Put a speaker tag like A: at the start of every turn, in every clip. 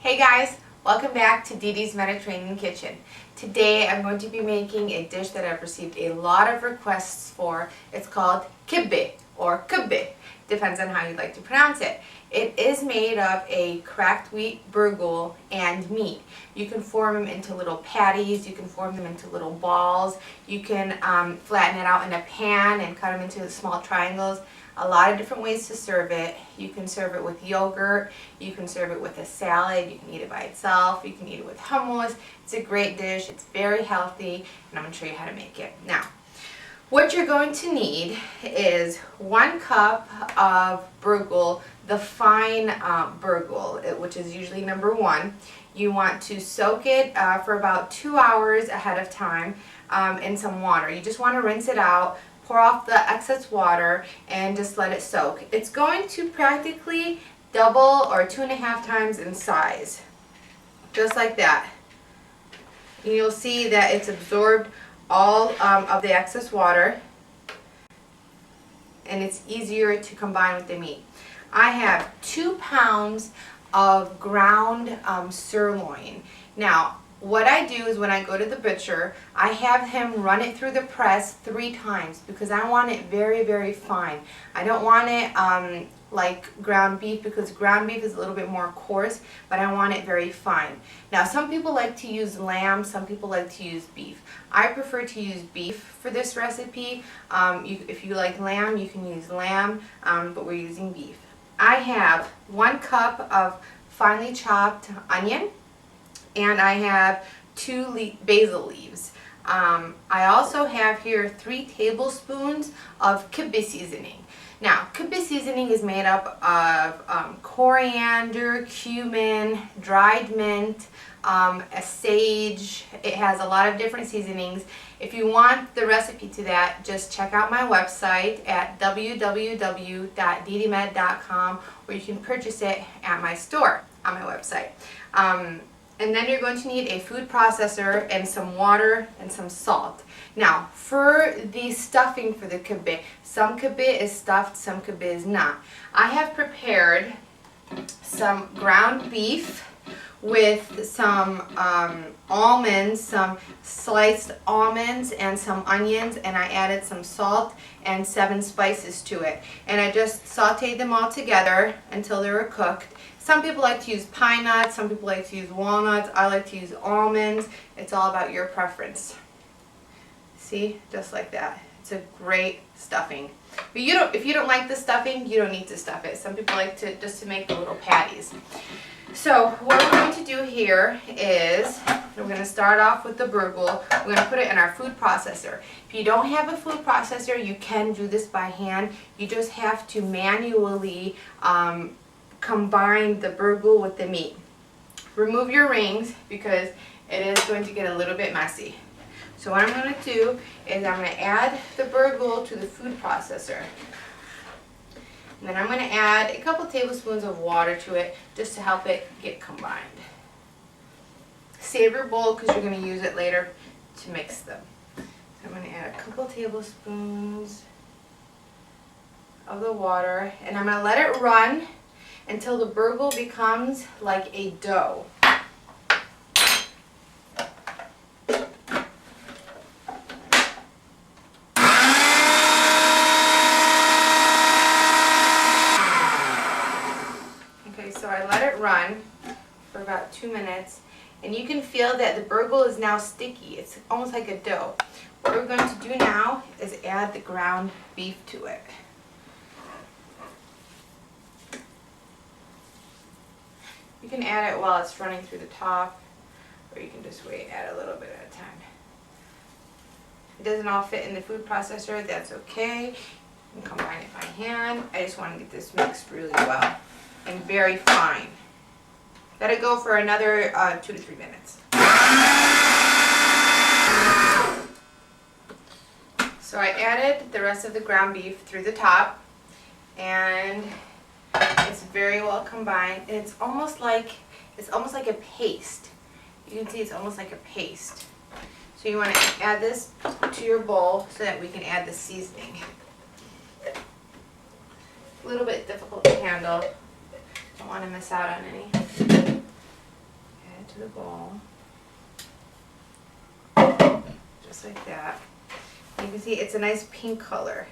A: Hey guys, welcome back to Dede's Mediterranean Kitchen. Today I'm going to be making a dish that I've received a lot of requests for. It's called Kibbeh or Kibbe, depends on how you'd like to pronounce it. It is made of a cracked wheat berbil and meat. You can form them into little patties, you can form them into little balls, you can flatten it out in a pan and cut them into small triangles. A lot of different ways to serve it. You can serve it with yogurt, you can serve it with a salad, you can eat it by itself, you can eat it with hummus. It's a great dish, it's very healthy, and I'm going to show you how to make it. Now, what you're going to need is 1 cup of berbil, the fine berbil, which is usually number 1. You want to soak it for about 2 hours ahead of time in some water. You just want to rinse it out, pour off the excess water, and just let it soak. It's going to practically double or 2.5 times in size, just like that. And you'll see that it's absorbed all of the excess water, and it's easier to combine with the meat. I have 2 pounds of ground sirloin. Now, what I do is when I go to the butcher, I have him run it through the press 3 times because I want it very, very fine. I don't want it like ground beef, because ground beef is a little bit more coarse, but I want it very fine. Now, some people like to use lamb, some people like to use beef. I prefer to use beef for this recipe. If you like lamb, you can use lamb, but we're using beef. I have 1 cup of finely chopped onion, and I have 2 basil leaves. I also have here 3 tablespoons of Kibbe seasoning. Now, Kibbe seasoning is made up of coriander, cumin, dried mint, sage. It has a lot of different seasonings. If you want the recipe to that, just check out my website at www.DedeMed.com, where you can purchase it at my store on my website. And then you're going to need a food processor and some water and some salt. Now, for the stuffing for the kibbe, some kibbe is stuffed, some kibbe is not. I have prepared some ground beef with some almonds, some sliced almonds, and some onions, and I added some salt and 7 spices to it. And I just sauteed them all together until they were cooked. Some people like to use pine nuts, some people like to use walnuts. I like to use almonds. It's all about your preference. See, just like that. It's a great stuffing. But if you don't like the stuffing, you don't need to stuff it. Some people like to just to make the little patties. So what we're going to do here is we're going to start off with the berbil. We're going to put it in our food processor. If you don't have a food processor, you can do this by hand. You just have to manually combine the berbil with the meat. Remove your rings because it is going to get a little bit messy. So what I'm going to do is I'm going to add the berbil to the food processor. And then I'm going to add a couple tablespoons of water to it just to help it get combined. Save your bowl because you're going to use it later to mix them. So I'm going to add a couple tablespoons of the water, and I'm going to let it run until the berbil becomes like a dough. Okay, so I let it run for about 2 minutes, and you can feel that the berbil is now sticky. It's almost like a dough. What we're going to do now is add the ground beef to it. You can add it while it's running through the top, or you can just wait, add a little bit at a time. If it doesn't all fit in the food processor, that's okay. You can combine it by hand. I just want to get this mixed really well and very fine. Let it go for another 2 to 3 minutes. So I added the rest of the ground beef through the top, and it's very well combined. It's almost like a paste. You can see it's almost like a paste. So you want to add this to your bowl so that we can add the seasoning. A little bit difficult to handle. Don't want to miss out on any. it to the bowl. Just like that. You can see it's a nice pink color.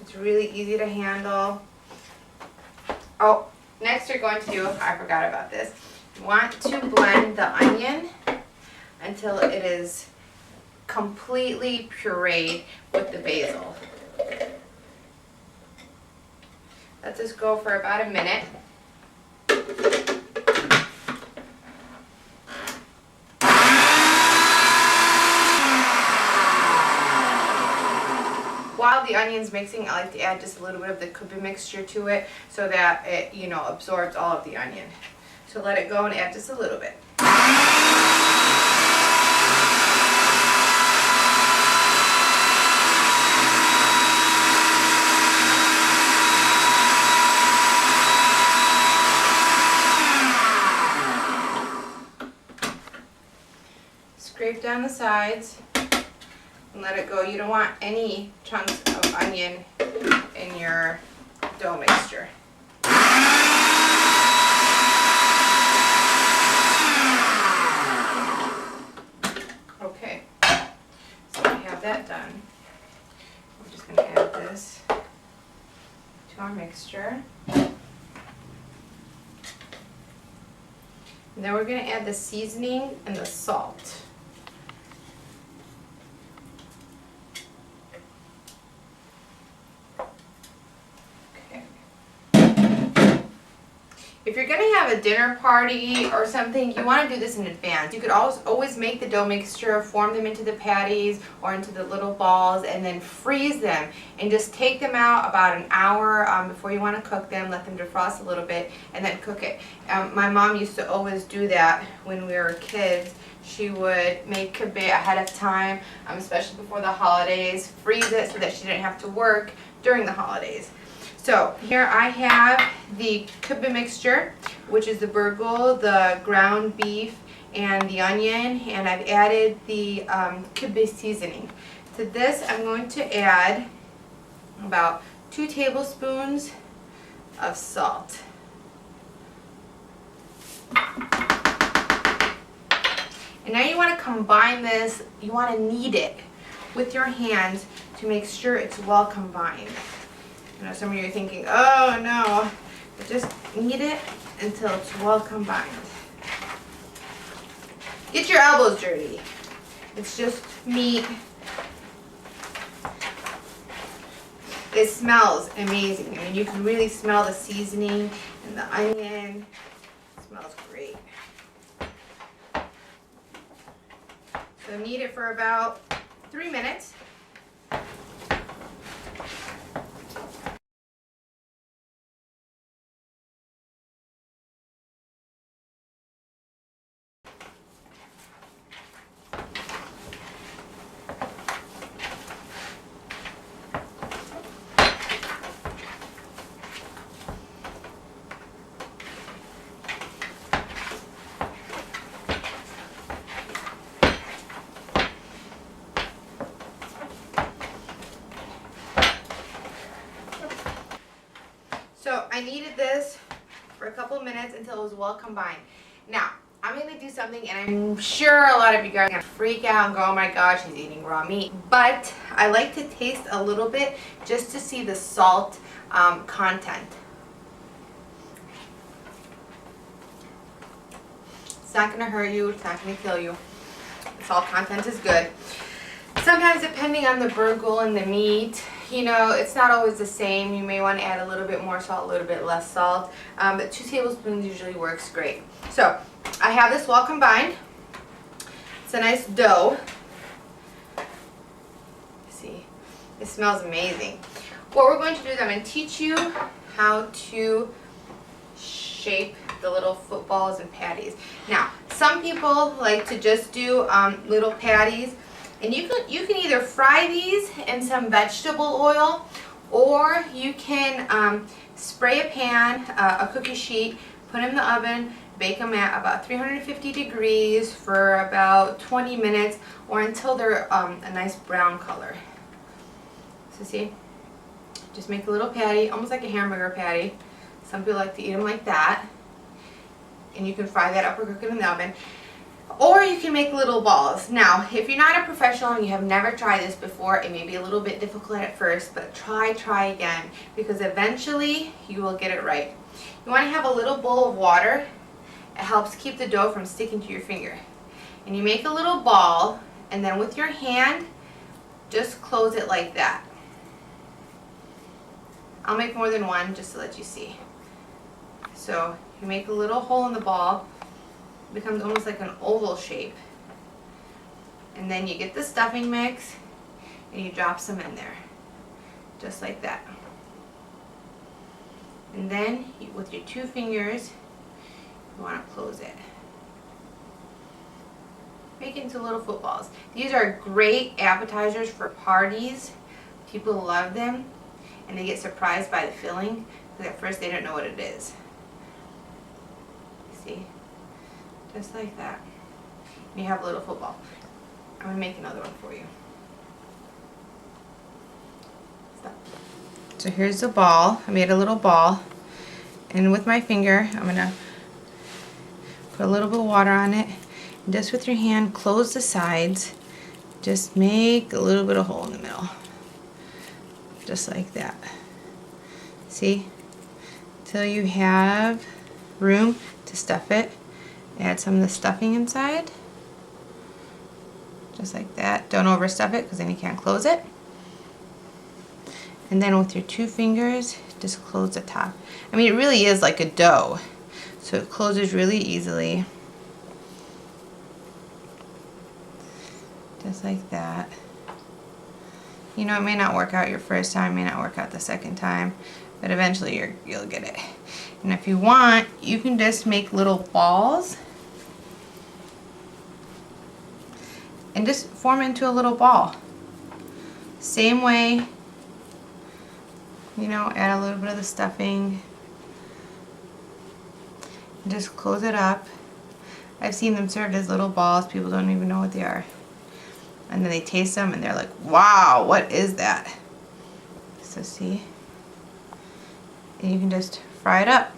A: It's really easy to handle. Oh, next you're going to do, I forgot about this. You want to blend the onion until it is completely pureed with the basil. Let this go for about a minute. While the onion's mixing, I like to add just a little bit of the Kibbe mixture to it so that it, absorbs all of the onion. So let it go and add just a little bit. Scrape down the sides and let it go. You don't want any chunks of onion in your dough mixture. Okay, so we have that done. We're just going to add this to our mixture. And then we're going to add the seasoning and the salt. If you're going to have a dinner party or something, you want to do this in advance. You could always make the dough mixture, form them into the patties or into the little balls, and then freeze them. And just take them out about an hour before you want to cook them. Let them defrost a little bit, and then cook it. My mom used to always do that when we were kids. She would make kibbe ahead of time, especially before the holidays, freeze it so that she didn't have to work during the holidays. So here I have the Kibbe mixture, which is the berbil, the ground beef, and the onion, and I've added the Kibbe seasoning. To this I'm going to add about 2 tablespoons of salt. And now you want to combine this, you want to knead it with your hands to make sure it's well combined. I know some of you are thinking, oh no, but just knead it until it's well combined. Get your elbows dirty. It's just meat. It smells amazing. I mean, you can really smell the seasoning and the onion. It smells great. So knead it for about 3 minutes. So I kneaded this for a couple minutes until it was well combined. Now, I'm going to do something, and I'm sure a lot of you guys are going to freak out and go, oh my gosh, she's eating raw meat. But I like to taste a little bit just to see the salt content. It's not going to hurt you. It's not going to kill you. The salt content is good. Sometimes depending on the berbil and the meat, it's not always the same. You may want to add a little bit more salt, a little bit less salt. But 2 tablespoons usually works great. So I have this well combined. It's a nice dough. See, it smells amazing. What we're going to do is I'm going to teach you how to shape the little footballs and patties. Now, some people like to just do little patties. And you can either fry these in some vegetable oil, or you can spray a pan, a cookie sheet, put them in the oven, bake them at about 350 degrees for about 20 minutes or until they're a nice brown color. So see, just make a little patty, almost like a hamburger patty. Some people like to eat them like that. and you can fry that up or cook it in the oven. Or you can make little balls. Now, if you're not a professional and you have never tried this before, it may be a little bit difficult at first, but try again, because eventually you will get it right. You want to have a little bowl of water. It helps keep the dough from sticking to your finger. And you make a little ball, and then with your hand, just close it like that. I'll make more than one just to let you see. So you make a little hole in the ball. It becomes almost like an oval shape. And then you get the stuffing mix and you drop some in there. Just like that. And then with your 2 fingers, you want to close it. Make it into little footballs. These are great appetizers for parties. People love them and they get surprised by the filling because at first they don't know what it is. See? Just like that. And you have a little football. I'm going to make another one for you. Stop. So here's the ball. I made a little ball. And with my finger, I'm going to put a little bit of water on it. And just with your hand, close the sides. Just make a little bit of hole in the middle. Just like that. See? Till you have room to stuff it. Add some of the stuffing inside. Just like that. Don't overstuff it because then you can't close it. And then with your 2 fingers, just close the top. I mean, it really is like a dough. So it closes really easily. Just like that. You know, it may not work out your first time, may not work out the second time, but eventually you'll get it. And if you want, you can just make little balls and just form it into a little ball. Same way, you know, add a little bit of the stuffing. And just close it up. I've seen them served as little balls. People don't even know what they are. And then they taste them and they're like, wow, what is that? So see? And you can just fry it up.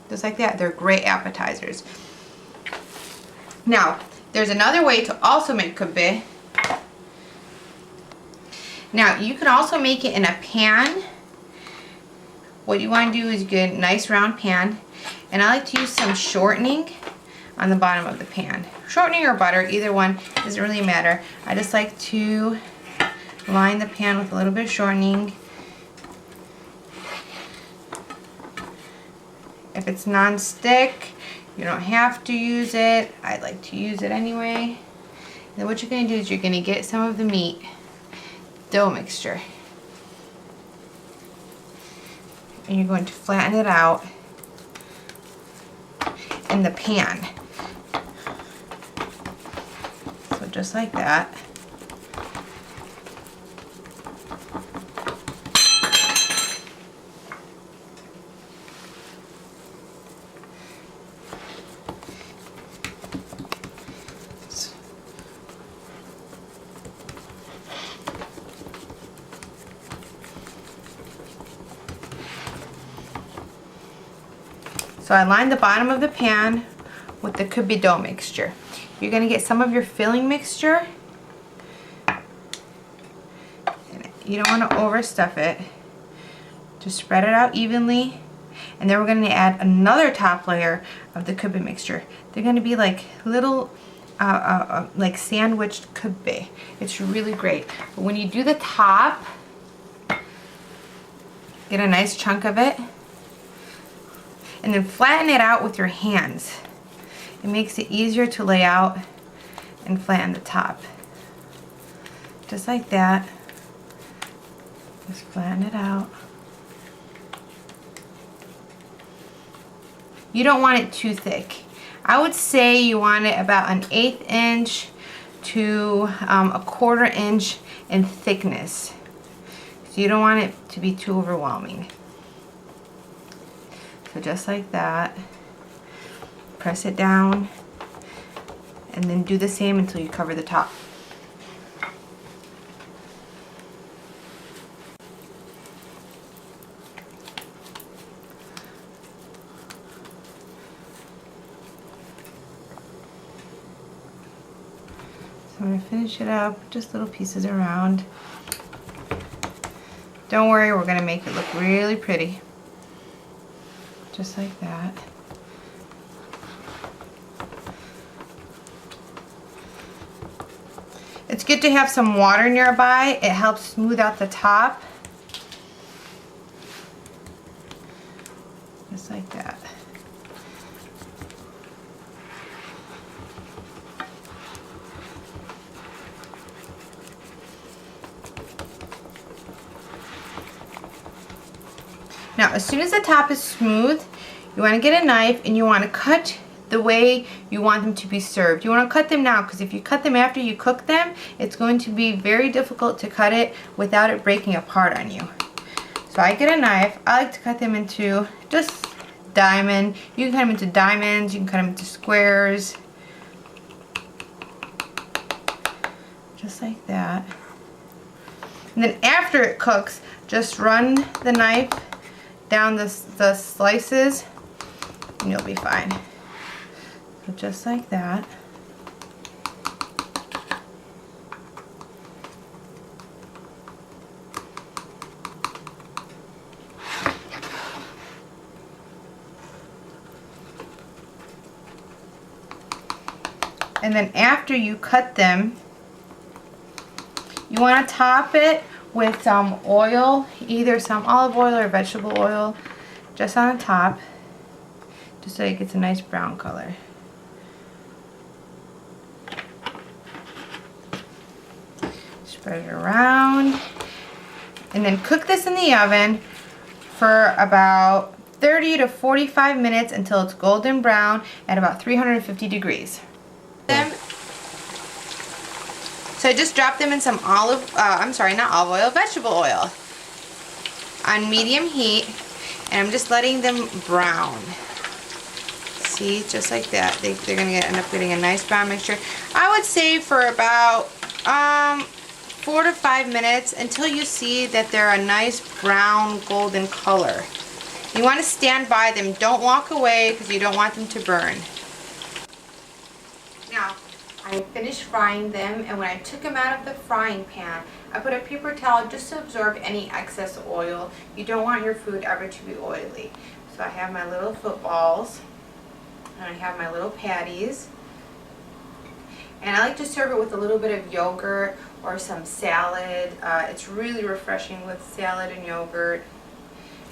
A: Just like that. They're great appetizers. Now, there's another way to also make kibbe. Now, you can also make it in a pan. What you want to do is get a nice round pan. And I like to use some shortening on the bottom of the pan. Shortening or butter, either one, doesn't really matter. I just like to line the pan with a little bit of shortening. If it's non-stick, you don't have to use it. I like to use it anyway. And then what you're going to do is you're going to get some of the meat dough mixture. And you're going to flatten it out in the pan. So just like that. So I lined the bottom of the pan with the kibbe dough mixture. You're going to get some of your filling mixture. You don't want to overstuff it. Just spread it out evenly. And then we're going to add another top layer of the kibbe mixture. They're going to be like little, like sandwiched kibbe. It's really great. But when you do the top, get a nice chunk of it. And then flatten it out with your hands. It makes it easier to lay out and flatten the top. Just like that. Just flatten it out. You don't want it too thick. I would say you want it about an 1/8 inch to a 1/4 inch in thickness. So you don't want it to be too overwhelming. So just like that, press it down, and then do the same until you cover the top. I'm going to finish it up, just little pieces around. Don't worry, we're going to make it look really pretty. Just like that. It's good to have some water nearby. It helps smooth out the top. Just like that. Now, as soon as the top is smooth, you want to get a knife and you want to cut the way you want them to be served. You want to cut them now, because if you cut them after you cook them, it's going to be very difficult to cut it without it breaking apart on you. So I get a knife. I like to cut them into just diamond. You can cut them into diamonds, you can cut them into squares. Just like that. And then after it cooks, just run the knife down the slices and you'll be fine. So just like that. And then after you cut them, you want to top it with some oil, either some olive oil or vegetable oil, just on the top, just so it gets a nice brown color. Spread it around, and then cook this in the oven for about 30 to 45 minutes until it's golden brown at about 350 degrees. So I just dropped them in some vegetable oil on medium heat, and I'm just letting them brown. See, just like that. They're going to end up getting a nice brown mixture. I would say for about 4 to 5 minutes until you see that they're a nice brown golden color. You want to stand by them. Don't walk away because you don't want them to burn. Now, I finished frying them, and when I took them out of the frying pan, I put a paper towel just to absorb any excess oil. You don't want your food ever to be oily. So I have my little footballs, and I have my little patties. And I like to serve it with a little bit of yogurt or some salad. It's really refreshing with salad and yogurt.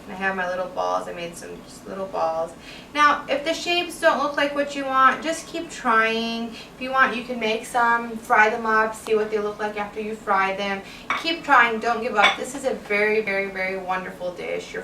A: And I have my little balls. I made some just little balls. Now, if the shapes don't look like what you want, just keep trying. If you want, you can make some, fry them up, see what they look like after you fry them. Keep trying, don't give up. This is a very, very, very wonderful dish. Your